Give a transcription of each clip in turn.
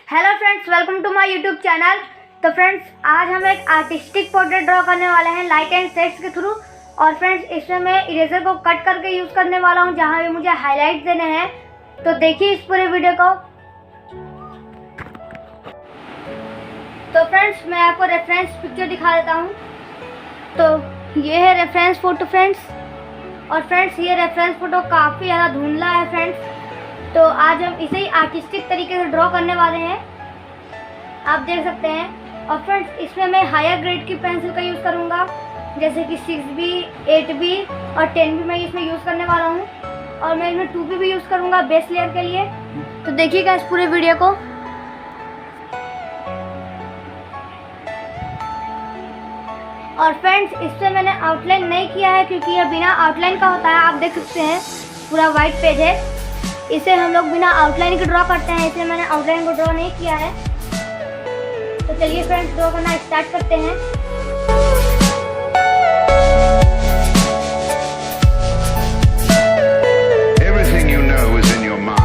Hello friends, welcome to my YouTube channel. तो friends, आज हम एक आर्टिस्टिक पोर्ट्रेट ड्रॉ करने वाले हैं लाइट एंड शेड्स के थ्रू। और फ्रेंड्स, इसमें मैं इरेजर को कट करके यूज़ करने वाला हूं जहां भी मुझे हाईलाइट देने हैं। तो देखिए इस पूरे वीडियो को। तो फ्रेंड्स, मैं आपको रेफरेंस पिक्चर दिखा देता हूँ। तो ये है रेफरेंस फ़ोटो फ्रेंड्स। और फ्रेंड्स, ये रेफरेंस फ़ोटो काफ़ी ज़्यादा धुंधला है फ्रेंड्स। तो आज हम इसे ही आर्टिस्टिक तरीके से ड्रॉ करने वाले हैं, आप देख सकते हैं। और फ्रेंड्स, इसमें मैं हायर ग्रेड की पेंसिल का यूज़ करूँगा, जैसे कि 6B, 8B और 10B मैं इसमें यूज़ करने वाला हूँ। और मैं इसमें 2B भी यूज़ करूँगा बेस लेयर के लिए। तो देखिएगा इस पूरे वीडियो को। और फ्रेंड्स, इससे मैंने आउटलाइन नहीं किया है क्योंकि यह बिना आउटलाइन का होता है। आप देख सकते हैं पूरा वाइट पेज है, इसे हम लोग बिना आउटलाइन के ड्रॉ करते हैं, इसलिए मैंने आउटलाइन को ड्रॉ नहीं किया है। तो चलिए फ्रेंड्स, ड्रॉ करना स्टार्ट करते हैं। Everything you know is in your mind.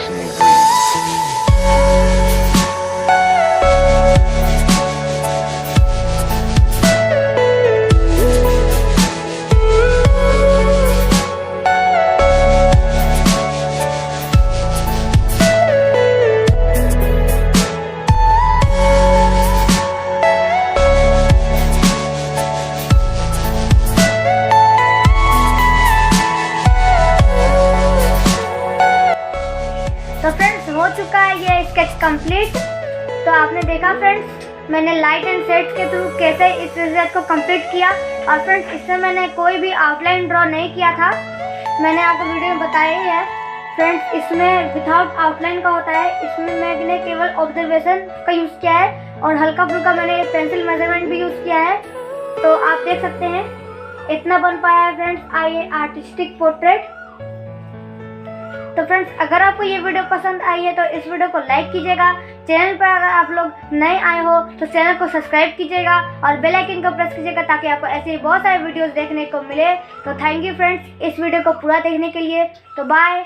personal dream. तो फ्रेंड्स हो चुका है ये स्केच कंप्लीट। तो आपने देखा फ्रेंड्स, मैंने लाइट एंड शेड्स के थ्रू कैसे इस स्केच को कंप्लीट किया। और फ्रेंड्स इसमें मैंने कोई भी आउटलाइन ड्रॉ नहीं किया था, मैंने आपको वीडियो में बताया ही है। फ्रेंड्स इसमें विदाउट आउटलाइन का होता है, इसमें मैंने केवल ऑब्जर्वेशन का यूज़ किया है और हल्का फुल्का मैंने पेंसिल मेजरमेंट भी यूज़ किया है। तो आप देख सकते हैं इतना बन पाया है फ्रेंड्स ये आर्टिस्टिक पोर्ट्रेट। तो फ्रेंड्स अगर आपको ये वीडियो पसंद आई है तो इस वीडियो को लाइक कीजिएगा। चैनल पर अगर आप लोग नए आए हो तो चैनल को सब्सक्राइब कीजिएगा और बेल आइकन को प्रेस कीजिएगा ताकि आपको ऐसे बहुत सारे वीडियोस देखने को मिले। तो थैंक यू फ्रेंड्स इस वीडियो को पूरा देखने के लिए। तो बाय।